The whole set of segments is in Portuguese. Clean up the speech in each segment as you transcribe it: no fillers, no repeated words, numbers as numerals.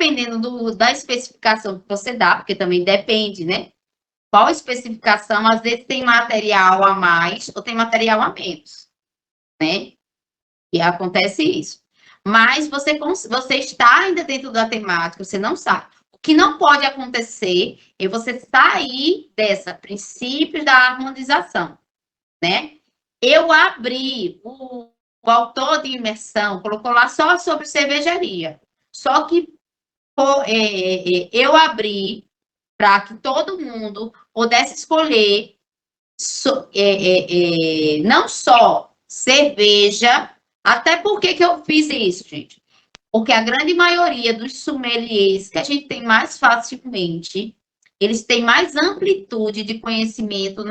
dependendo da especificação que você dá, porque também depende, né? Qual especificação, às vezes tem material a mais ou tem material a menos, né? E acontece isso. Mas você está ainda dentro da temática, você não sabe. O que não pode acontecer é você sair dessa princípios da harmonização, né? Eu abri o autor de imersão, colocou lá só sobre cervejaria. Só que eu abri para que todo mundo pudesse escolher não só cerveja, até porque que eu fiz isso, gente? Porque a grande maioria dos sommeliers que a gente tem mais facilmente, eles têm mais amplitude de conhecimento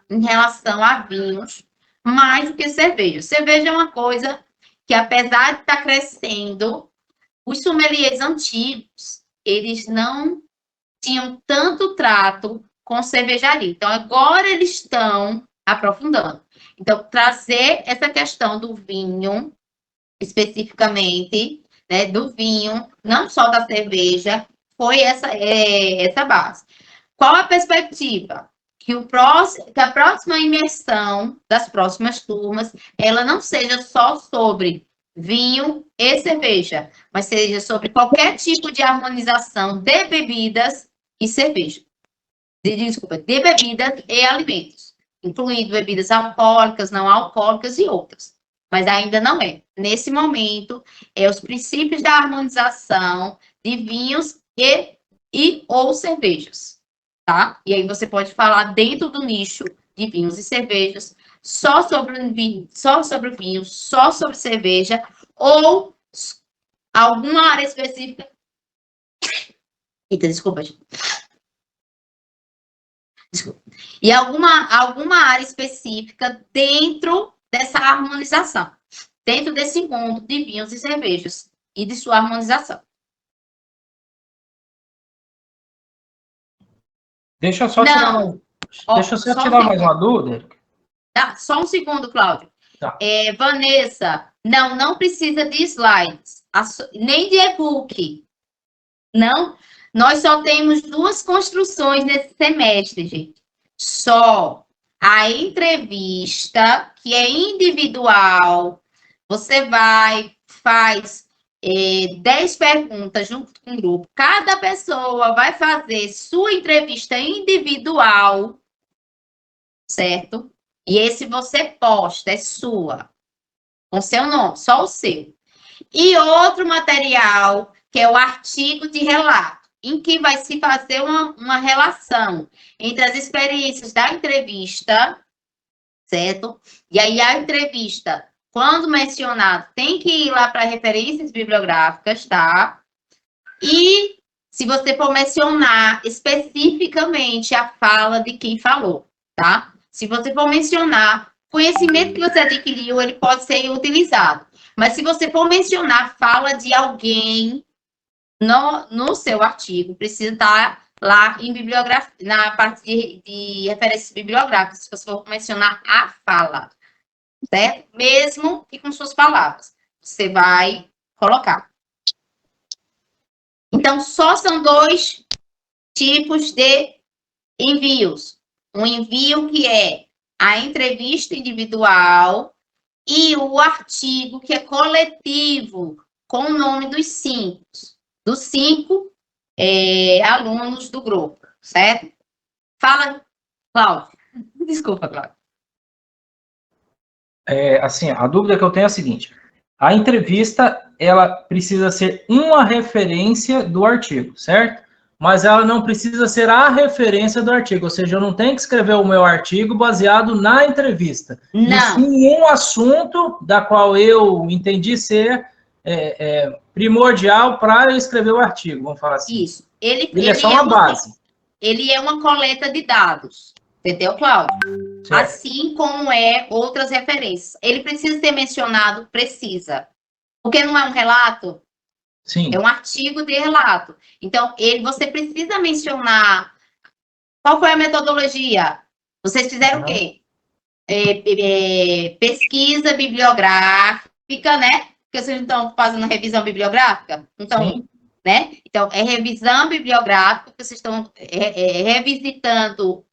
em relação a vinhos, mais do que cerveja. Cerveja é uma coisa que, apesar de estar crescendo, os sommeliers antigos, eles não tinham tanto trato com cervejaria. Então, agora eles estão aprofundando. Então, trazer essa questão do vinho, especificamente, né, do vinho, não só da cerveja, foi essa base. Qual a perspectiva? Que a próxima imersão das próximas turmas, ela não seja só sobre vinho e cerveja, mas seja sobre qualquer tipo de harmonização de bebidas e cerveja. Desculpa, de bebidas e alimentos, incluindo bebidas alcoólicas, não alcoólicas e outras. Mas ainda não é. Nesse momento, os princípios da harmonização de vinhos e ou cervejas, tá? E aí você pode falar dentro do nicho de vinhos e cervejas, só sobre vinho, só sobre cerveja, ou alguma área específica. Eita, desculpa, gente. Desculpa. E alguma área específica dentro dessa harmonização, dentro desse mundo de vinhos e cervejas e de sua harmonização. Deixa eu só tirar mais uma dúvida. Tá, só um segundo, Cláudio. Tá. Vanessa, não precisa de slides, nem de e-book. Não, nós só temos 2 construções nesse semestre, gente. Só a entrevista, que é individual, você faz 10 perguntas junto com o grupo. Cada pessoa vai fazer sua entrevista individual, certo? E esse você posta, é sua, com seu nome, só o seu. E outro material, que é o artigo de relato, em que vai se fazer uma relação entre as experiências da entrevista, certo? E aí a entrevista, quando mencionado, tem que ir lá para referências bibliográficas, tá? E se você for mencionar especificamente a fala de quem falou, tá? Se você for mencionar conhecimento que você adquiriu, ele pode ser utilizado. Mas se você for mencionar a fala de alguém no seu artigo, precisa estar lá em bibliografia, na parte de referências bibliográficas, se você for mencionar a fala, certo? Mesmo que com suas palavras, você vai colocar. Então, só são 2 tipos de envios. Um envio que é a entrevista individual e o artigo que é coletivo, com o nome dos 5 alunos do grupo, certo? Fala, Cláudio. Desculpa, Cláudio. Assim, a dúvida que eu tenho é a seguinte: a entrevista, ela precisa ser uma referência do artigo, certo? Mas ela não precisa ser a referência do artigo, ou seja, eu não tenho que escrever o meu artigo baseado na entrevista. Não. E sim um assunto da qual eu entendi ser primordial para eu escrever o artigo, vamos falar assim. Isso. Ele é só uma base. Ele é uma coleta de dados, entendeu, Cláudio? Certo. Assim como outras referências. Ele precisa ser mencionado? Precisa. Porque não é um relato? Sim. É um artigo de relato. Então, você precisa mencionar qual foi a metodologia. Vocês fizeram o quê? Pesquisa bibliográfica, né? Porque vocês não estão fazendo revisão bibliográfica? Então, Sim. né? Então, é revisão bibliográfica, vocês estão revisitando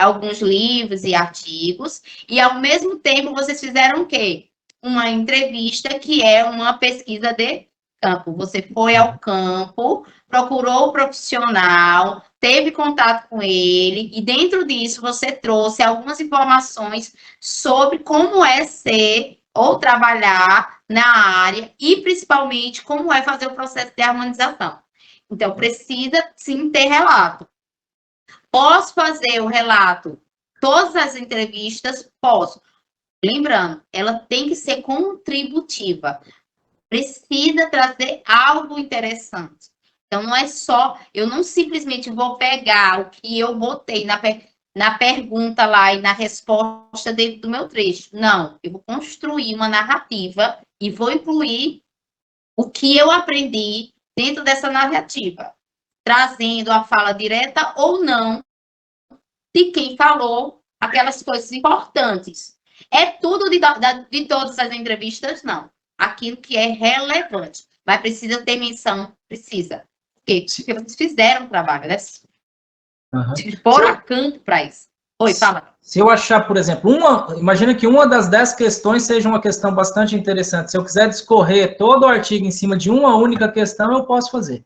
alguns livros e artigos, e ao mesmo tempo vocês fizeram o quê? Uma entrevista que é uma pesquisa de campo. Você foi ao campo, procurou o profissional, teve contato com ele, e dentro disso você trouxe algumas informações sobre como é ser ou trabalhar na área e principalmente como é fazer o processo de harmonização. Então, precisa sim ter relato. Posso fazer o relato, todas as entrevistas? Posso. Lembrando, ela tem que ser contributiva. Precisa trazer algo interessante. Então, não é só, eu não simplesmente vou pegar o que eu botei na pergunta lá e na resposta dentro do meu trecho. Não, eu vou construir uma narrativa e vou incluir o que eu aprendi dentro dessa narrativa, trazendo a fala direta ou não de quem falou aquelas coisas importantes. É tudo de todas as entrevistas? Não. Aquilo que é relevante. Mas precisa ter menção, precisa. Porque vocês fizeram o trabalho, né? Foram a campo para isso. Oi, fala. Se eu achar, por exemplo, imagina que uma das 10 questões seja uma questão bastante interessante. Se eu quiser discorrer todo o artigo em cima de uma única questão, eu posso fazer.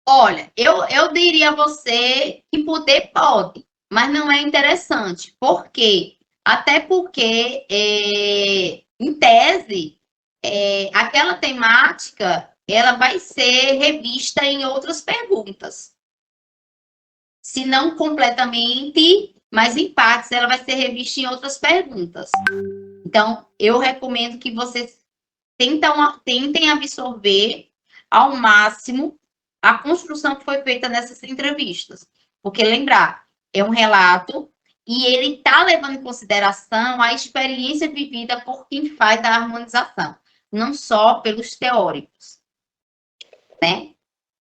Olha, eu diria a você que poder pode, mas não é interessante. Por quê? Até porque, em tese, aquela temática ela vai ser revista em outras perguntas. Se não completamente, mas em partes ela vai ser revista em outras perguntas. Então, eu recomendo que vocês tentem absorver ao máximo a construção que foi feita nessas entrevistas. Porque, lembrar, é um relato e ele está levando em consideração a experiência vivida por quem faz a harmonização, não só pelos teóricos, né?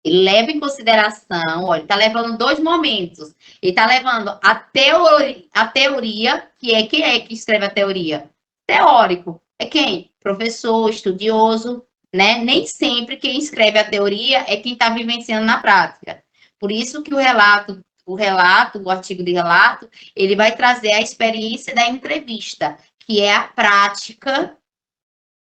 Ele leva em consideração, olha, está levando dois momentos. Ele está levando a teoria, que é quem é que escreve a teoria? Teórico. É quem? Professor, estudioso, né? Nem sempre quem escreve a teoria é quem está vivenciando na prática. Por isso que o artigo de relato, ele vai trazer a experiência da entrevista, que é a prática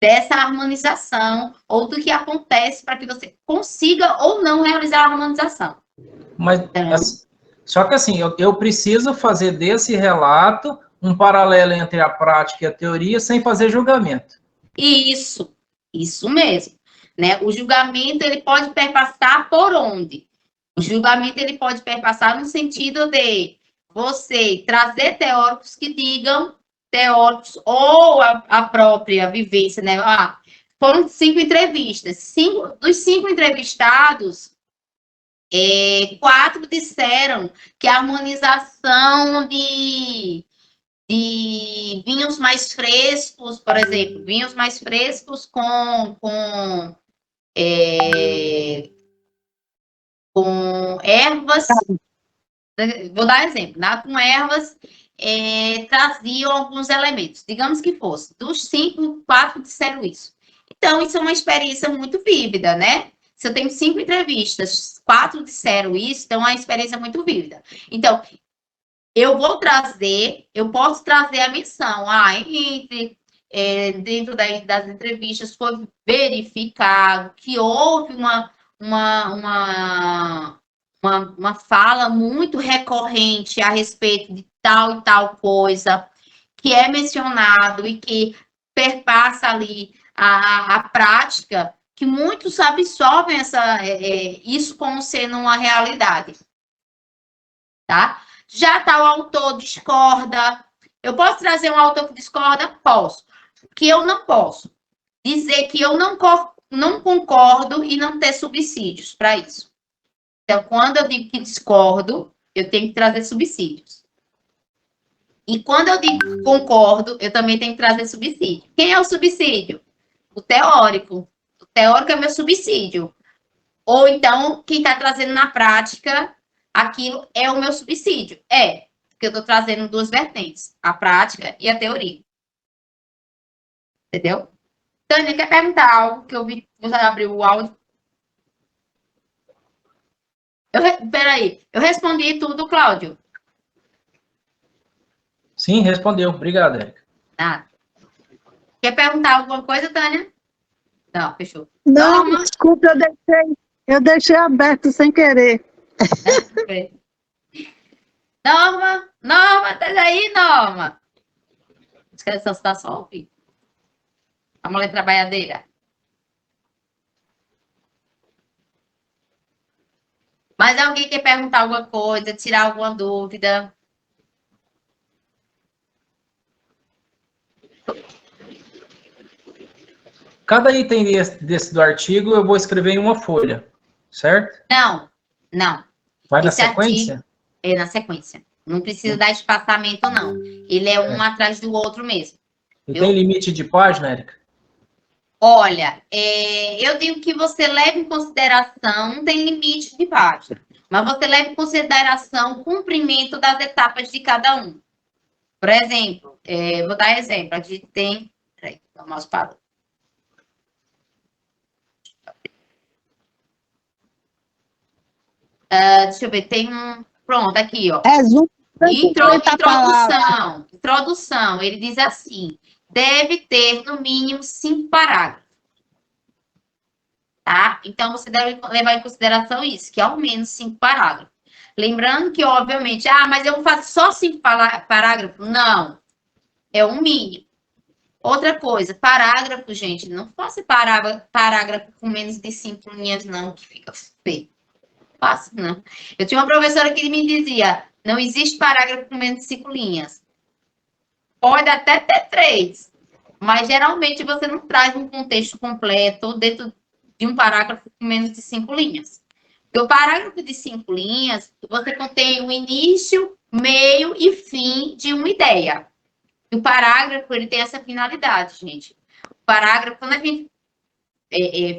dessa harmonização ou do que acontece para que você consiga ou não realizar a harmonização. Mas, só que assim, eu preciso fazer desse relato um paralelo entre a prática e a teoria sem fazer julgamento. Isso mesmo. Né? O julgamento, ele pode perpassar por onde? O julgamento, ele pode perpassar no sentido de você trazer teóricos que digam, teóricos ou a própria vivência, né? Foram 5 entrevistas. Dos 5 entrevistados, 4 disseram que a harmonização de vinhos mais frescos, por exemplo, vinhos mais frescos com ervas, vou dar exemplo, né? Com ervas traziam alguns elementos, digamos que fosse, dos 5, 4 disseram isso. Então, isso é uma experiência muito vívida, né? Se eu tenho 5 entrevistas, 4 disseram isso, então é uma experiência muito vívida. Então, eu posso trazer a menção, dentro das entrevistas foi verificado que houve uma fala muito recorrente a respeito de tal e tal coisa, que é mencionado e que perpassa ali a prática, que muitos absorvem isso como sendo uma realidade. Tá? Já tal autor discorda. Eu posso trazer um autor que discorda? Posso. Que eu não posso. Dizer que eu não concordo e não ter subsídios para isso. Então, quando eu digo que discordo, eu tenho que trazer subsídios. E quando eu digo que concordo, eu também tenho que trazer subsídio. Quem é o subsídio? O teórico. O teórico é meu subsídio. Ou então, quem está trazendo na prática, aquilo é o meu subsídio. Porque eu estou trazendo duas vertentes, a prática e a teoria. Entendeu? Tânia, quer perguntar algo que eu vi que você abriu o áudio? Peraí, eu respondi tudo, Cláudio. Sim, respondeu. Obrigado, Érica. Nada. Quer perguntar alguma coisa, Tânia? Não, fechou. Não, Norma. desculpa, eu deixei aberto sem querer. Norma, tá aí, Norma. Inscrição está só ouvindo. A mulher trabalhadeira. Mas alguém quer perguntar alguma coisa, tirar alguma dúvida? Cada item desse do artigo eu vou escrever em uma folha, certo? Não. Vai na Esse sequência? artigo é na sequência. Não precisa dar espaçamento, não. Ele é um atrás do outro mesmo. E tem limite de página, Érica? Olha, eu digo que você leve em consideração, não tem limite de página, mas você leve em consideração o cumprimento das etapas de cada um. Por exemplo, vou dar exemplo, a gente tem... Peraí, o mouse parou. Deixa eu ver, tem um... Pronto, aqui, ó. Introdução, ele diz assim, deve ter no mínimo 5 parágrafos. Tá? Então, você deve levar em consideração isso, que é ao menos 5 parágrafos. Lembrando que, obviamente, mas eu vou fazer só 5 parágrafos? Não, é um mínimo. Outra coisa, parágrafo, gente, não faça parágrafo com menos de 5 linhas, não, que fica feio. Faço, não. Eu tinha uma professora que me dizia, não existe parágrafo com menos de 5 linhas. Pode até ter 3, mas geralmente você não traz um contexto completo dentro de um parágrafo com menos de 5 linhas. Porque o parágrafo de 5 linhas, você contém o início, meio e fim de uma ideia. E o parágrafo, ele tem essa finalidade, gente. O parágrafo, quando a gente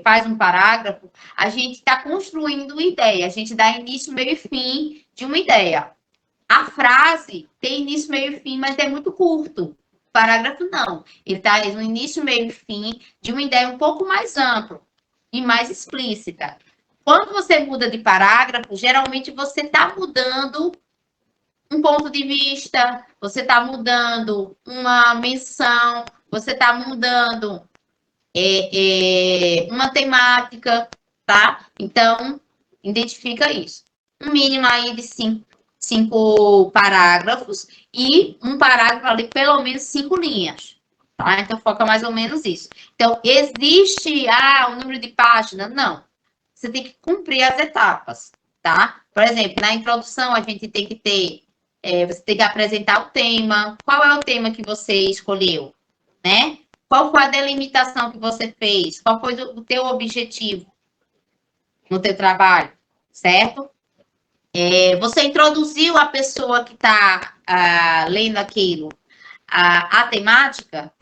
faz um parágrafo, a gente está construindo uma ideia, a gente dá início, meio e fim de uma ideia. A frase tem início, meio e fim, mas é muito curto. O parágrafo não. Ele traz um início, meio e fim de uma ideia um pouco mais ampla e mais explícita. Quando você muda de parágrafo, geralmente você está mudando um ponto de vista, você está mudando uma menção, você está mudando uma temática, tá? Então, identifica isso. Um mínimo aí de 5 parágrafos e um parágrafo ali, pelo menos 5 linhas. Tá? Então, foca mais ou menos isso. Então, existe o número de páginas? Não. Você tem que cumprir as etapas, tá? Por exemplo, na introdução, a gente tem que ter... você tem que apresentar o tema. Qual é o tema que você escolheu? Né? Qual foi a delimitação que você fez? Qual foi o teu objetivo no teu trabalho? Certo? Você introduziu a pessoa que está lendo aquilo, a temática.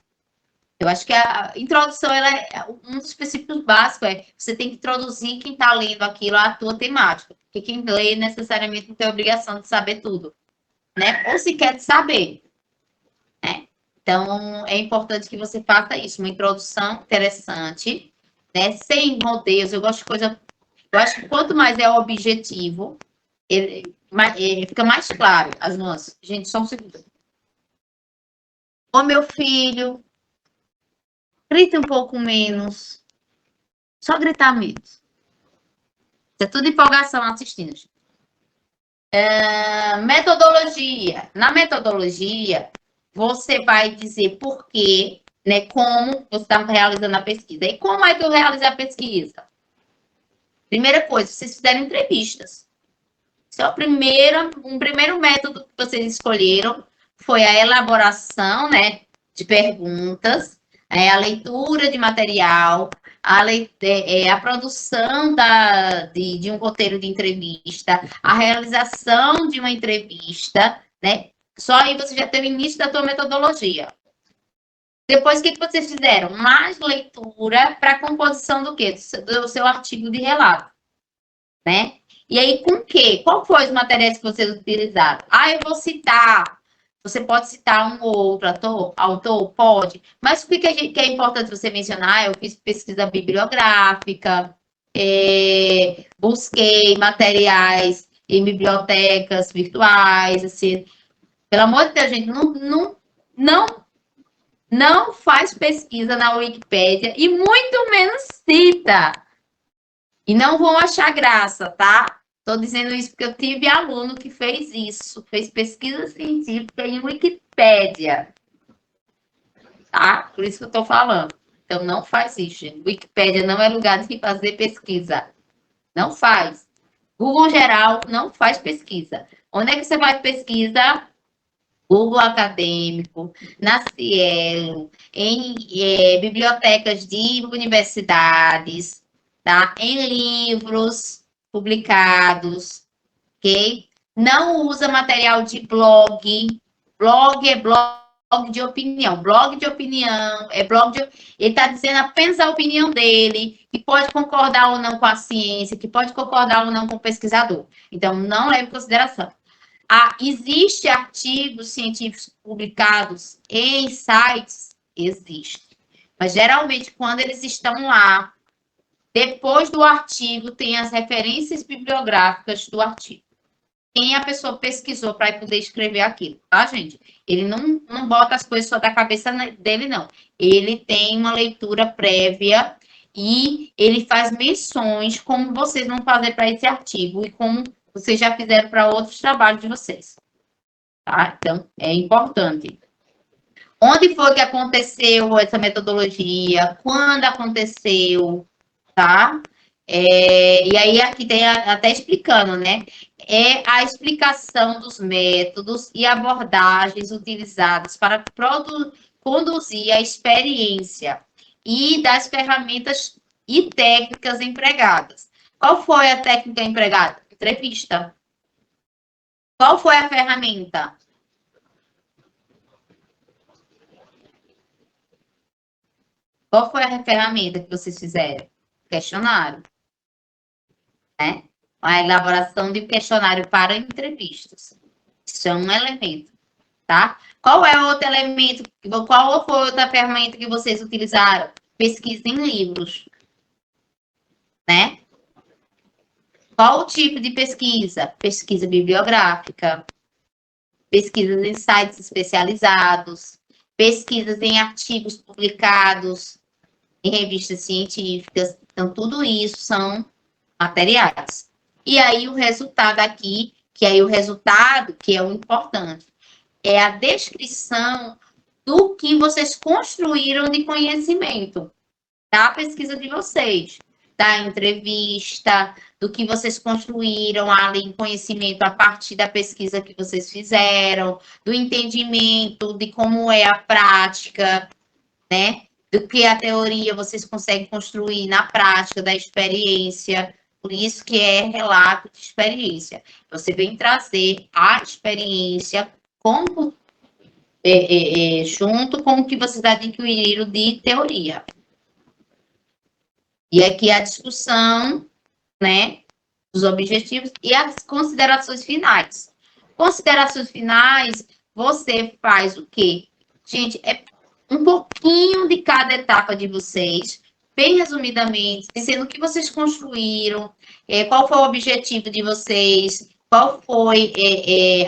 Eu acho que a introdução, ela um dos princípios básicos você tem que introduzir quem está lendo aquilo à tua temática. Porque quem lê necessariamente não tem a obrigação de saber tudo, né? Ou se quer saber, né? Então, é importante que você faça isso, uma introdução interessante, né? Sem rodeios. Eu gosto de coisa... Eu acho que quanto mais é o objetivo, ele fica mais claro as nuances. Gente, só um segundo. Ô, meu filho, grita um pouco menos. Só gritar menos. Isso é tudo empolgação assistindo. Metodologia. Na metodologia, você vai dizer por quê, né, como você está realizando a pesquisa. E como é que eu realizei a pesquisa? Primeira coisa, vocês fizeram entrevistas. Esse é um primeiro método que vocês escolheram, foi a elaboração, né, de perguntas, a leitura de material, a produção de um roteiro de entrevista, a realização de uma entrevista, né? Só aí você já tem o início da tua metodologia. Depois, o que vocês fizeram? Mais leitura para a composição do quê? Do seu artigo de relato, né? E aí, com o quê? Qual foram os materiais que vocês utilizaram? Eu vou citar Você pode citar um ou outro autor? Pode. Mas o que é importante você mencionar? Eu fiz pesquisa bibliográfica, busquei materiais em bibliotecas virtuais, assim. Pelo amor de Deus, gente, não faz pesquisa na Wikipédia e muito menos cita. E não vão achar graça, tá? Estou dizendo isso porque eu tive aluno que fez isso, fez pesquisa científica em Wikipédia. Tá? Por isso que eu estou falando. Então, não faz isso, gente. Wikipédia não é lugar de fazer pesquisa. Não faz. Google geral não faz pesquisa. Onde é que você vai pesquisa? Google Acadêmico, na Cielo, em bibliotecas de universidades, tá? Em livros publicados, ok? Não usa material de blog. Blog é blog de opinião. Blog de opinião é blog de... Ele está dizendo apenas a opinião dele, que pode concordar ou não com a ciência, que pode concordar ou não com o pesquisador. Então, não leve em consideração. Existem artigos científicos publicados em sites? Existe. Mas, geralmente, quando eles estão lá, depois do artigo, tem as referências bibliográficas do artigo. Quem a pessoa pesquisou para poder escrever aquilo, tá, gente? Ele não bota as coisas só da cabeça dele, não. Ele tem uma leitura prévia e ele faz menções como vocês vão fazer para esse artigo e como vocês já fizeram para outros trabalhos de vocês. Tá? Então, é importante. Onde foi que aconteceu essa metodologia? Quando aconteceu? Tá? E aí, aqui tem até explicando, né? É a explicação dos métodos e abordagens utilizados para conduzir a experiência e das ferramentas e técnicas empregadas. Qual foi a técnica empregada? Entrevista. Qual foi a ferramenta? Qual foi a ferramenta que vocês fizeram? Questionário. Né? A elaboração de questionário para entrevistas. Isso é um elemento, tá? Qual é o outro elemento? Qual foi outra ferramenta que vocês utilizaram? Pesquisa em livros, né? Qual o tipo de pesquisa? Pesquisa bibliográfica, pesquisas em sites especializados, pesquisas em artigos publicados em revistas científicas. Então, tudo isso são materiais. E aí, o resultado aqui, que é o importante, é a descrição do que vocês construíram de conhecimento da pesquisa de vocês, da entrevista, do que vocês construíram ali em conhecimento a partir da pesquisa que vocês fizeram, do entendimento de como é a prática, né? Do que a teoria vocês conseguem construir na prática da experiência. Por isso que é relato de experiência. Você vem trazer a experiência como, junto com o que vocês adquiriram de teoria. E aqui a discussão, né, dos objetivos e as considerações finais. Considerações finais, você faz o quê? Gente, é um pouquinho de cada etapa de vocês, bem resumidamente, dizendo o que vocês construíram, qual foi o objetivo de vocês, qual foi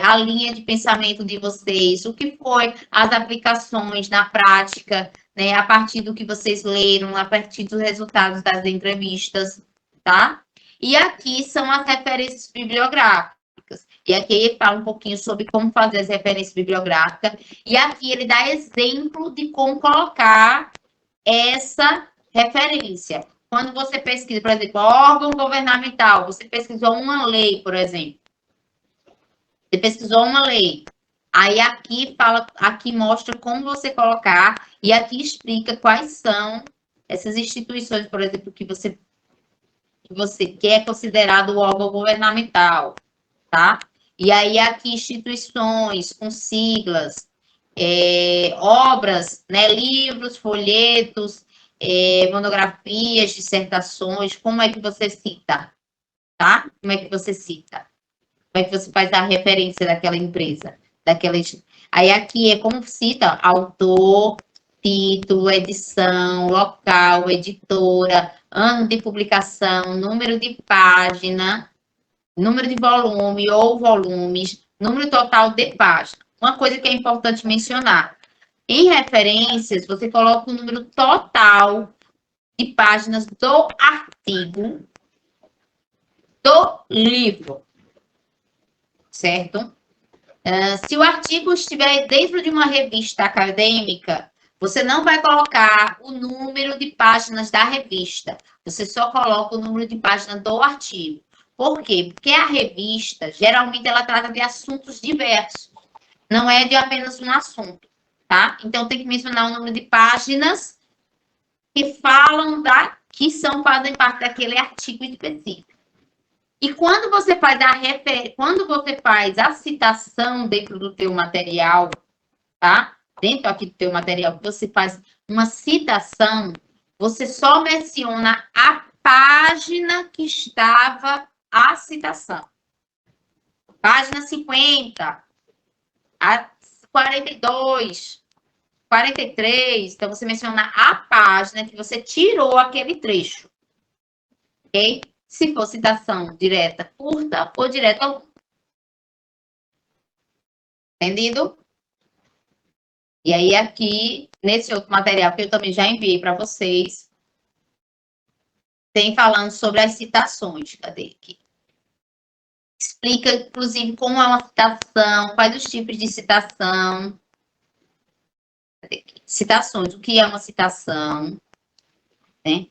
a linha de pensamento de vocês, o que foi as aplicações na prática, né, a partir do que vocês leram, a partir dos resultados das entrevistas, tá? E aqui são as referências bibliográficas. E aqui ele fala um pouquinho sobre como fazer as referências bibliográficas. E aqui ele dá exemplo de como colocar essa referência. Quando você pesquisa, por exemplo, órgão governamental, você pesquisou uma lei, por exemplo. Você pesquisou uma lei. Aí aqui fala, aqui mostra como você colocar e aqui explica quais são essas instituições, por exemplo, que você quer considerado o órgão governamental, tá? E aí aqui instituições com siglas, obras, né, livros, folhetos, monografias, dissertações, como é que você cita, tá? Como é que você cita? Como é que você faz a referência daquela empresa, Aí aqui é como cita autor, título, edição, local, editora, ano de publicação, número de página, número de volume ou volumes, número total de página. Uma coisa que é importante mencionar, em referências, você coloca o número total de páginas do artigo do livro, certo? Se o artigo estiver dentro de uma revista acadêmica, você não vai colocar o número de páginas da revista, você só coloca o número de páginas do artigo. Por quê? Porque a revista, geralmente, ela trata de assuntos diversos, não é de apenas um assunto, tá? Então, tem que mencionar o número de páginas que falam fazem parte daquele artigo específico. E quando você faz a citação dentro do teu material, tá? Dentro aqui do teu material, você faz uma citação, você só menciona a página que estava a citação. Página 50, a 42, 43. Então, você menciona a página que você tirou aquele trecho. Ok? Se for citação direta curta ou direta longa. Entendido? E aí, aqui, nesse outro material que eu também já enviei para vocês, tem falando sobre as citações. Cadê aqui? Explica, inclusive, como é uma citação, quais os tipos de citação. Cadê aqui? Citações, o que é uma citação, né?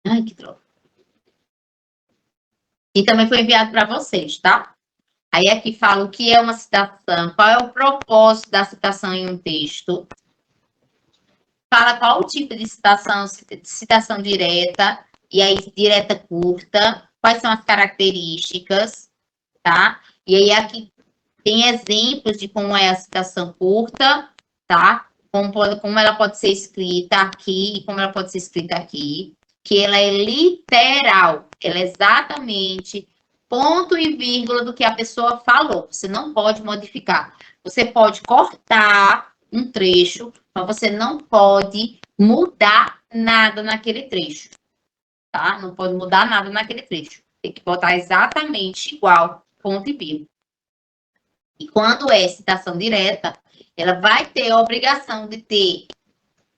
Ai, que droga. E também foi enviado para vocês, tá? Aí aqui fala o que é uma citação, qual é o propósito da citação em um texto. Fala qual o tipo de citação direta, e aí direta curta, quais são as características, tá? E aí aqui tem exemplos de como é a citação curta, tá? Como ela pode ser escrita aqui e como ela pode ser escrita aqui. Que ela é literal, ela é exatamente ponto e vírgula do que a pessoa falou. Você não pode modificar. Você pode cortar um trecho, mas você não pode mudar nada naquele trecho, tá? Não pode mudar nada naquele trecho. Tem que botar exatamente igual, ponto e vírgula. E quando é citação direta, ela vai ter a obrigação de ter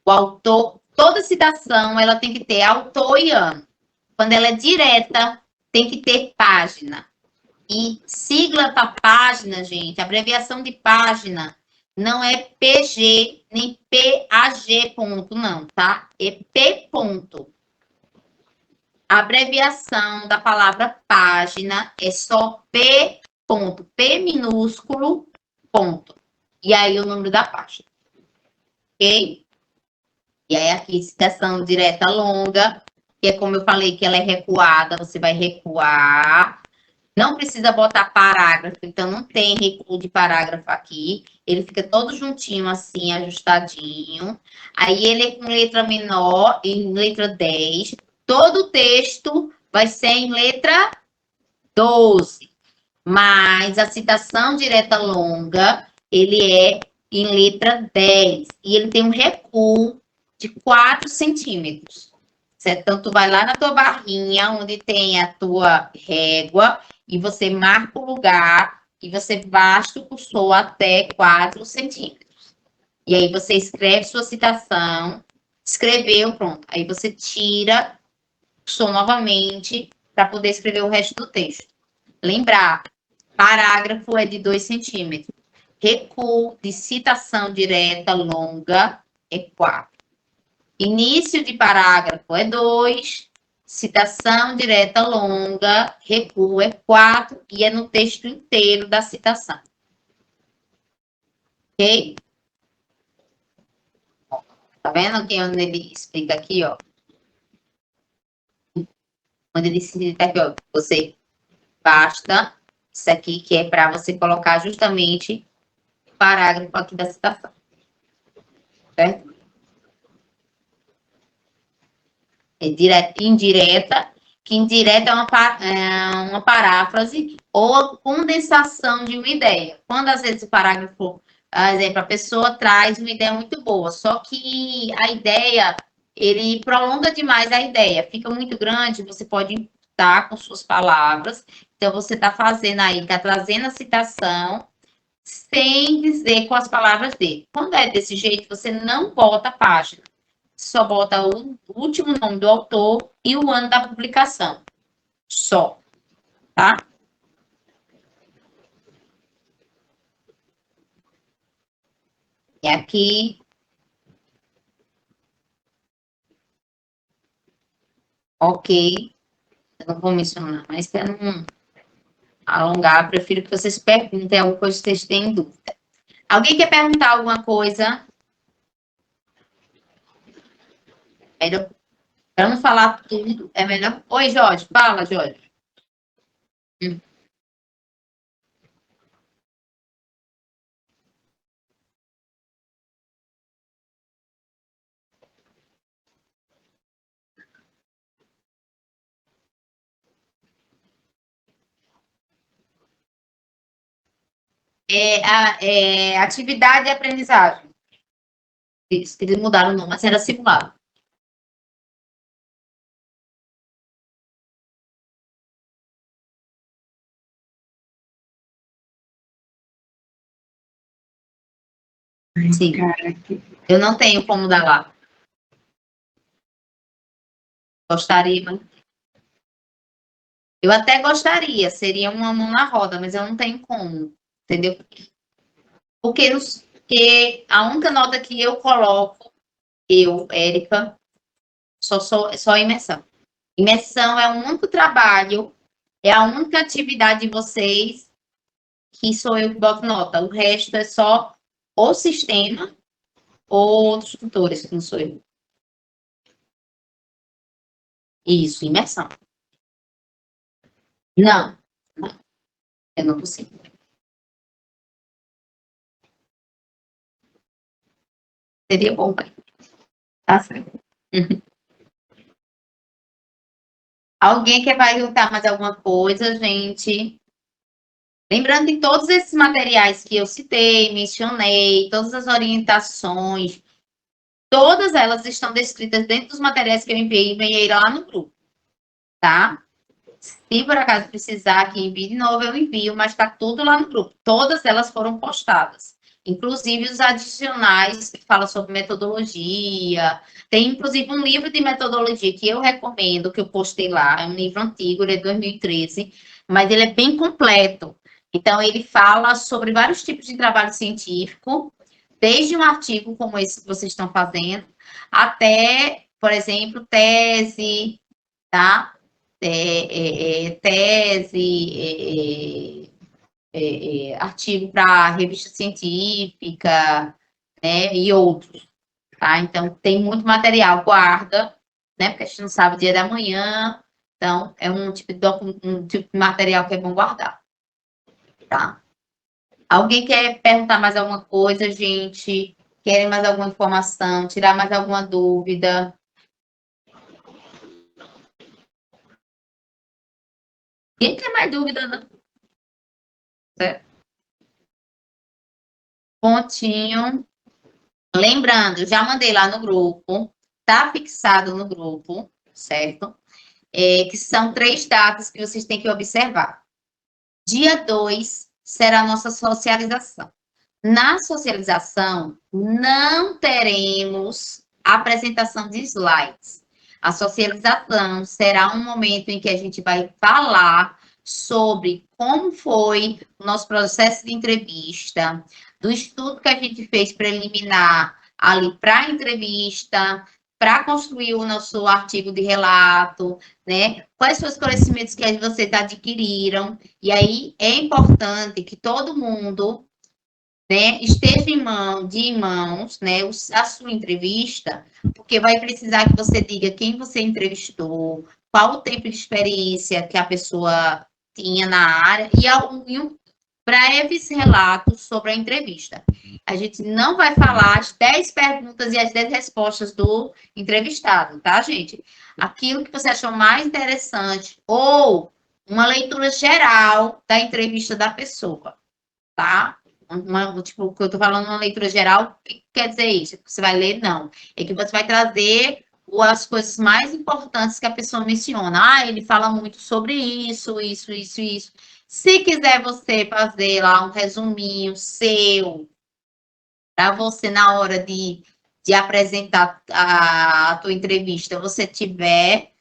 o autor. Toda citação, ela tem que ter autor e ano. Quando ela é direta, tem que ter página. E sigla para página, gente, abreviação de página, não é PG, nem PAG ponto, não, tá? É P ponto. A abreviação da palavra página é só P ponto, P minúsculo, ponto. E aí o número da página. Ok? E aí aqui, citação direta longa, que é como eu falei, que ela é recuada, você vai recuar. Não precisa botar parágrafo, então não tem recuo de parágrafo aqui. Ele fica todo juntinho assim, ajustadinho. Aí ele é com letra menor, em letra 10. Todo o texto vai ser em letra 12. Mas a citação direta longa, ele é em letra 10. E ele tem um recuo de 4 centímetros, certo? Então, tu vai lá na tua barrinha, onde tem a tua régua, e você marca o lugar, e você baixa o cursor até 4 centímetros. E aí, você escreve sua citação, escreveu, pronto. Aí, você tira o cursor novamente, para poder escrever o resto do texto. Lembrar, parágrafo é de 2 centímetros. Recuo de citação direta longa é 4. Início de parágrafo é 2, citação direta longa, recuo é 4, e é no texto inteiro da citação. Ok? Tá vendo aqui onde ele explica aqui, ó? Onde ele explica aqui, ó, você basta isso aqui, que é para você colocar justamente o parágrafo aqui da citação. Certo? É direta, indireta, que indireta é uma paráfrase ou a condensação de uma ideia. Quando, às vezes, o parágrafo, Por exemplo, a pessoa traz uma ideia muito boa, só que a ideia, ele prolonga demais a ideia, fica muito grande, você pode imputar com suas palavras, então você está fazendo aí, está trazendo a citação, sem dizer com as palavras dele. Quando é desse jeito, você não bota a página, só bota o último nome do autor e o ano da publicação, só, tá? E aqui, ok, eu não vou mencionar, mas para não alongar, prefiro que vocês perguntem alguma coisa que vocês têm dúvida. Alguém quer perguntar alguma coisa? Melhor, para não falar tudo, é melhor. Oi, Jorge, fala, Jorge. Atividade e aprendizagem. Isso, eles mudaram o nome, mas era simulado. Sim. Eu não tenho como dar lá. Gostaria, mas... Eu até gostaria, seria uma mão na roda, mas eu não tenho como, entendeu? Porque a única nota que eu coloco, eu, Érica, só imersão. Imersão é o único trabalho, é a única atividade de vocês que sou eu que boto nota. O resto é só o sistema ou outros tutores, que não sou eu. Isso, imersão. Não, eu não consigo. Seria bom, mas tá certo. Alguém quer perguntar mais alguma coisa, gente? Lembrando que todos esses materiais que eu citei, mencionei, todas as orientações, todas elas estão descritas dentro dos materiais que eu enviei lá no grupo, tá? Se por acaso precisar que envie de novo, eu envio, mas está tudo lá no grupo. Todas elas foram postadas. Inclusive os adicionais que falam sobre metodologia. Tem, inclusive, um livro de metodologia que eu recomendo, que eu postei lá. É um livro antigo, ele é de 2013, mas ele é bem completo. Então, ele fala sobre vários tipos de trabalho científico, desde um artigo como esse que vocês estão fazendo, até, por exemplo, tese, tá? Tese, artigo para revista científica, né, e outros, tá? Então, tem muito material, guarda, né, porque a gente não sabe o dia da manhã, então, é um tipo de material que é bom guardar, tá? Alguém quer perguntar mais alguma coisa, gente? Querem mais alguma informação? Tirar mais alguma dúvida? Quem tem mais dúvida, não? Certo? Pontinho. Lembrando, já mandei lá no grupo, tá fixado no grupo, certo? Que são 3 datas que vocês têm que observar. Dia 2 será a nossa socialização. Na socialização, não teremos apresentação de slides. A socialização será um momento em que a gente vai falar sobre como foi o nosso processo de entrevista, do estudo que a gente fez preliminar ali para a entrevista, para construir o nosso artigo de relato, né? Quais são os conhecimentos que vocês adquiriram. E aí é importante que todo mundo, né, esteja em mãos, né, a sua entrevista, porque vai precisar que você diga quem você entrevistou, qual o tempo de experiência que a pessoa tinha na área e um breves relatos sobre a entrevista. A gente não vai falar as 10 perguntas e as 10 respostas do entrevistado, tá, gente? Aquilo que você achou mais interessante ou uma leitura geral da entrevista da pessoa, tá? Tipo, que eu estou falando uma leitura geral, o que quer dizer isso? Você vai ler? Não. É que você vai trazer as coisas mais importantes que a pessoa menciona. Ah, ele fala muito sobre isso, isso, isso, isso. Se quiser você fazer lá um resuminho seu, para você, na hora de apresentar a tua entrevista, você tiver,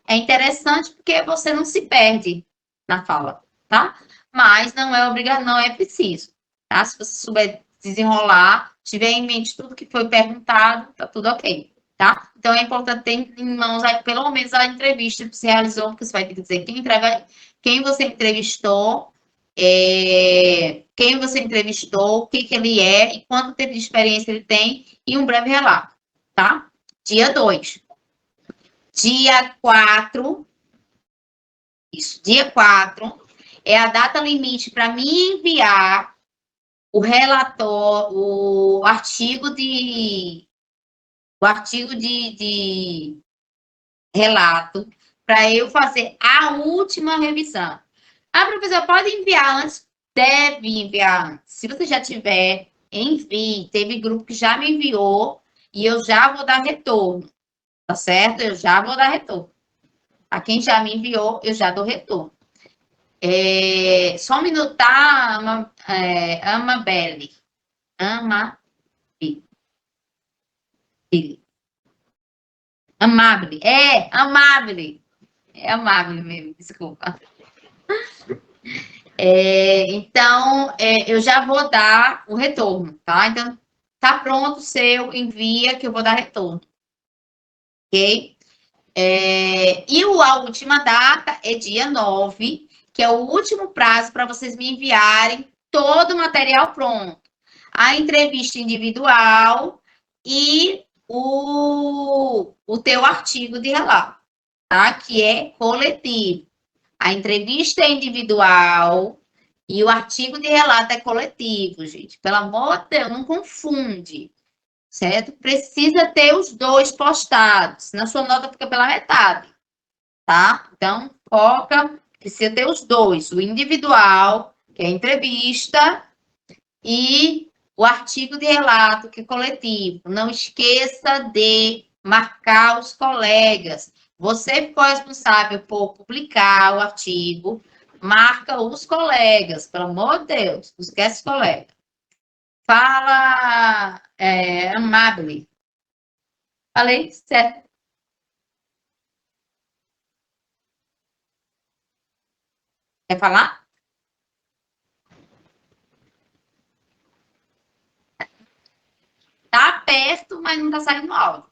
é interessante porque você não se perde na fala, tá? Mas não é obrigado, não é preciso, tá? Se você souber desenrolar, tiver em mente tudo que foi perguntado, tá tudo ok, tá? Então é importante ter em mãos aí, pelo menos a entrevista que você realizou, porque você vai ter que dizer quem você entrevistou, quem você entrevistou, o que ele é e quanto tempo de experiência ele tem e um breve relato, tá? Dia 2. Dia 4, isso, dia 4 é a data limite para me enviar o relatório, o artigo de relato para eu fazer a última revisão. A professora pode enviar antes? Deve enviar antes. Se você já tiver, envie. Teve grupo que já me enviou e eu já vou dar retorno, tá certo? Eu já vou dar retorno. A quem já me enviou, eu já dou retorno. Só um minuto, tá, Amabelle? Amable. Amable. É amável mesmo, desculpa. Então, eu já vou dar o retorno, tá? Então, tá pronto o seu, envia que eu vou dar retorno. Ok? E a última data é dia 9, que é o último prazo para vocês me enviarem todo o material pronto. A entrevista individual e o teu artigo de relato, tá? Que é coletivo. A entrevista é individual e o artigo de relato é coletivo, gente. Pelo amor de Deus, não confunde, certo? Precisa ter os dois postados, senão sua nota fica pela metade, tá? Então, foca, precisa ter os dois, o individual, que é a entrevista, e o artigo de relato, que é coletivo. Não esqueça de marcar os colegas. Você ficou responsável por publicar o artigo, marca os colegas, pelo amor de Deus, não esquece os colegas. Fala, Amable. Falei certo. Quer falar? Tá perto, mas não tá saindo áudio.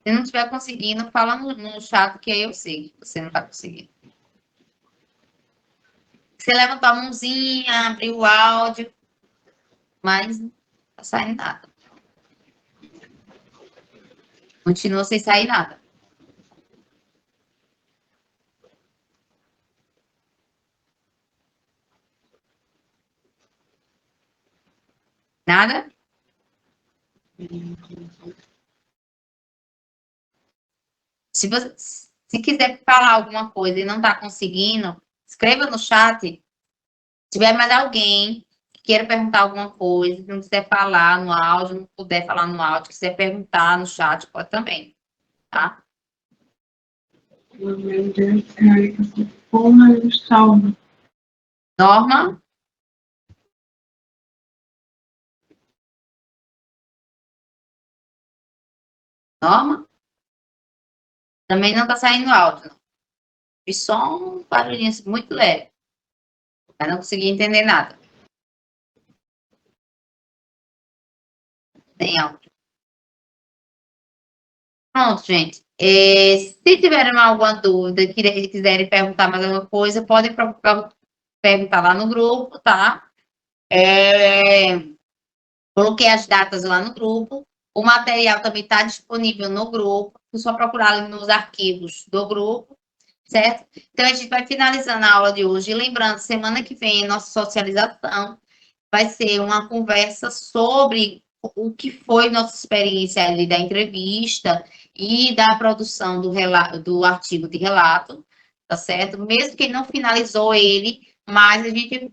Se não estiver conseguindo, fala no chat que aí eu sei que você não está conseguindo. Você levantou a mãozinha, abriu o áudio, mas não está saindo nada. Continua sem sair nada. Nada? Se quiser falar alguma coisa e não está conseguindo, escreva no chat. Se tiver mais alguém que queira perguntar alguma coisa, se não quiser falar no áudio, não puder falar no áudio, quiser perguntar no chat, pode também, tá? Norma? Norma? Também não está saindo áudio, não. Fiz só um barulhinho assim, muito leve. Mas não consegui entender nada. Tem áudio. Pronto, gente. Se tiverem alguma dúvida, quiserem perguntar mais alguma coisa, podem perguntar lá no grupo, tá? Coloquei as datas lá no grupo. O material também está disponível no grupo. É só procurar ali nos arquivos do grupo, certo? Então, a gente vai finalizando a aula de hoje. E lembrando, semana que vem, nossa socialização vai ser uma conversa sobre o que foi nossa experiência ali da entrevista e da produção do artigo de relato, tá certo? Mesmo que ele não finalizou ele, mas a gente,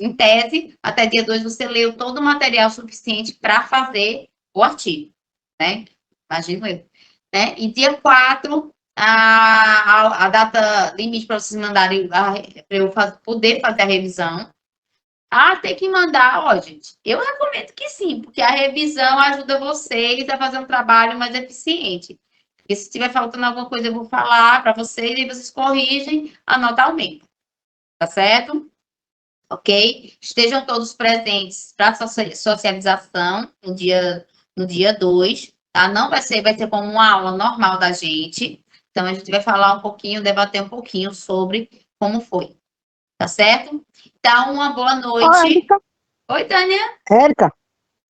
em tese, até dia 2 você leu todo o material suficiente para fazer o artigo, né? Imagino eu. Né? E dia 4, a data limite para vocês mandarem, para eu poder fazer a revisão. Tem que mandar, gente, eu recomendo que sim, porque a revisão ajuda vocês a fazer um trabalho mais eficiente. Porque se estiver faltando alguma coisa, eu vou falar para vocês, e vocês corrigem, a nota aumenta. Tá certo? Ok? Estejam todos presentes para a socialização no dia 2, tá? Não vai ser como uma aula normal da gente. Então, a gente vai falar um pouquinho, debater um pouquinho sobre como foi. Tá certo? Então, uma boa noite. Oi, Tânia. Érica,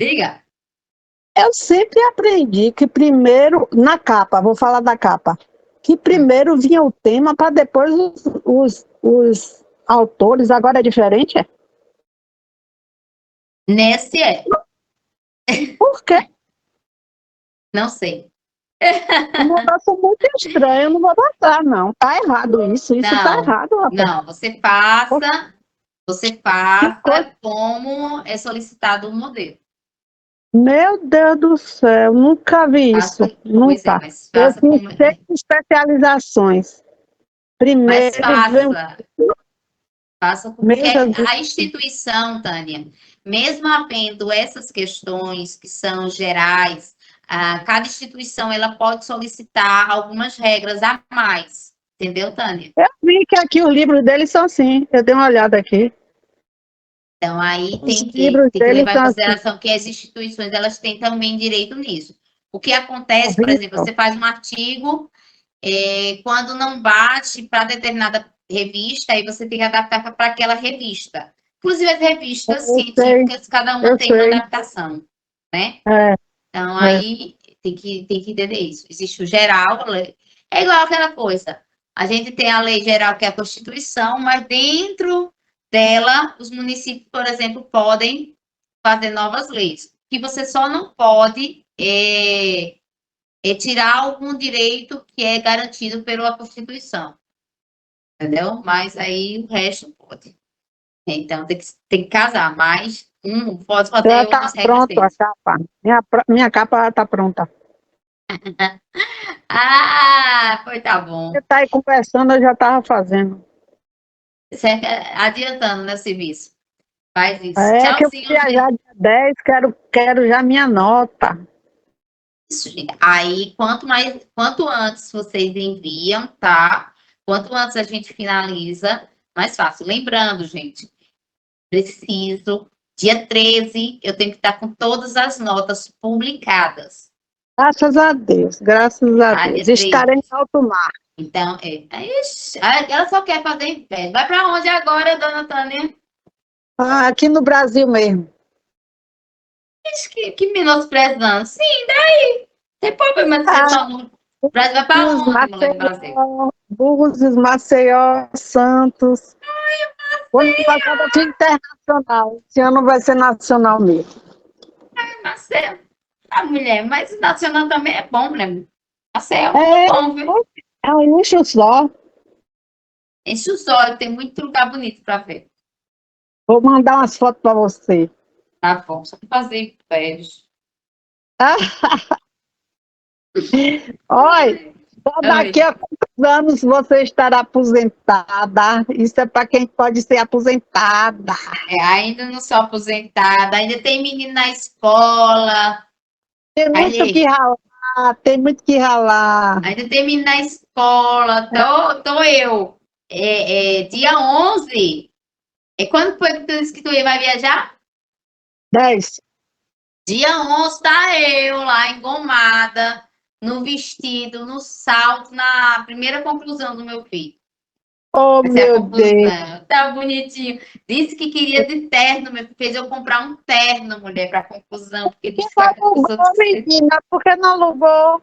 Diga. eu sempre aprendi que primeiro, na capa, vou falar da capa, que primeiro vinha o tema para depois os autores, agora é diferente? Nesse é. Por quê? Não sei. Um negócio muito estranho, eu não vou botar, não. Tá errado isso tá errado, rapaz. Não, você passa como é solicitado o modelo. Meu Deus do céu, nunca vi isso. Nunca. Mas faça eu fiz 6 especializações. Mas Primeiro, faça porque a instituição, Tânia, mesmo havendo essas questões que são gerais, cada instituição ela pode solicitar algumas regras a mais. Entendeu, Tânia? Eu vi que aqui os livros deles são assim. Eu dei uma olhada aqui. Então, aí tem que levar em consideração que as instituições elas têm também direito nisso. O que acontece, por exemplo, você faz um artigo, quando não bate para determinada revista, aí você tem que adaptar para aquela revista. Inclusive, as revistas científicas, cada uma tem uma adaptação, né? Então, aí tem que entender isso. Existe o geral, é igual aquela coisa. A gente tem a lei geral, que é a Constituição, mas dentro dela, os municípios, por exemplo, podem fazer novas leis. Que você só não pode tirar algum direito que é garantido pela Constituição. Entendeu? Mas aí o resto pode. Então, tem que casar, mas pode fazer algumas regras pronto, a capa. Minha capa está pronta. Pois tá bom. Você está aí conversando, eu já estava fazendo. Adiantando, né, serviço. Faz isso. Tchauzinho, que eu fui viajar dia 10, quero já minha nota. Aí, quanto antes vocês enviam, tá? Quanto antes a gente finaliza, mais fácil. Lembrando, gente, dia 13, eu tenho que estar com todas as notas publicadas. Graças a Deus, graças a Deus. Estarei em alto mar. Então, ela só quer fazer inveja. Vai para onde agora, dona Tânia? Aqui no Brasil mesmo. Que menosprezando. Sim, daí. Tem problema de ser só no Brasil. Vai para onde, no Brasil? Búzios, Maceió, Santos. O ano passado foi internacional. Esse ano vai ser nacional mesmo. Maceió. Mulher, mas o nacional também é bom, né? Maceió é bom, viu? É um luxo só. Enche o sol, tem muito lugar bonito para ver. Vou mandar umas fotos para você. Tá bom, só para fazer beijo. Oi, daqui a quantos anos você estará aposentada? Isso é para quem pode ser aposentada. Ainda não sou aposentada, ainda tem menino na escola. Tem muito que ralar, tem muito que ralar. Ainda tem menino na escola, tô eu. Dia 11. Quando foi que tu disse que tu vai viajar? 10. Dia 11 tá eu lá engomada, no vestido, no salto, na primeira conclusão do meu filho. Oh, meu Deus. Tá bonitinho. Disse que queria de terno, fez eu comprar um terno, mulher, para conclusão. Porque disse que menina, por que não alugou?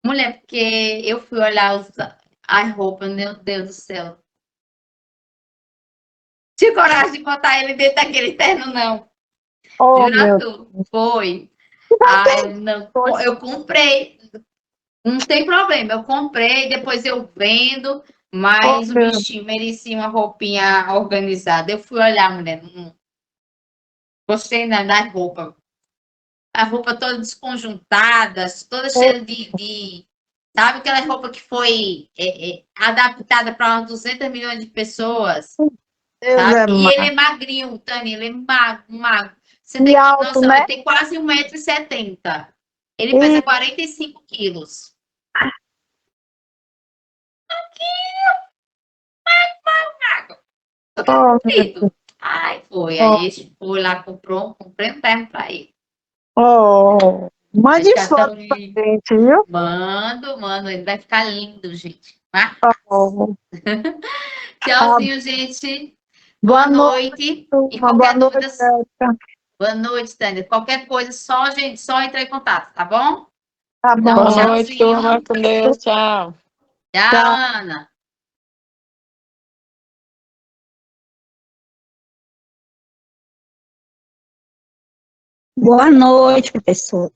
Mulher, porque eu fui olhar as roupas, meu Deus do céu. Tinha coragem de botar ele dentro daquele terno, não. Oh, meu. Foi. Não. Eu comprei. Não tem problema, eu comprei, depois eu vendo, mas o bichinho merecia uma roupinha organizada. Eu fui olhar, mulher, não gostei da roupa. A roupa toda desconjuntada, toda cheia sabe aquela roupa que foi adaptada para umas 200 milhões de pessoas, Deus sabe? é E ele é mais. magrinho, Tânia, ele é magro, magro. Você E tem alto, noção, ele né? tem quase 1,70 m. Ele pesa E 45 quilos. Eu quero oh, comprido. Ai, foi. Aí a gente foi lá, comprei um terno para ele. oh, Vai mande ficar tão foto pra lindo. gente, viu? Mando, ele vai ficar lindo, gente. Tá? Oh, ah, Tchauzinho, gente. Boa boa noite, noite. E turma. Boa qualquer dúvida, noite, Érica. boa noite, Tânia. Qualquer coisa, só entrar em contato, tá bom? Tá Então, Boa bom. noite, turma. tchauzinho. Com Deus. Tchau. Tchau, Tchau. Ana. Boa noite, professor.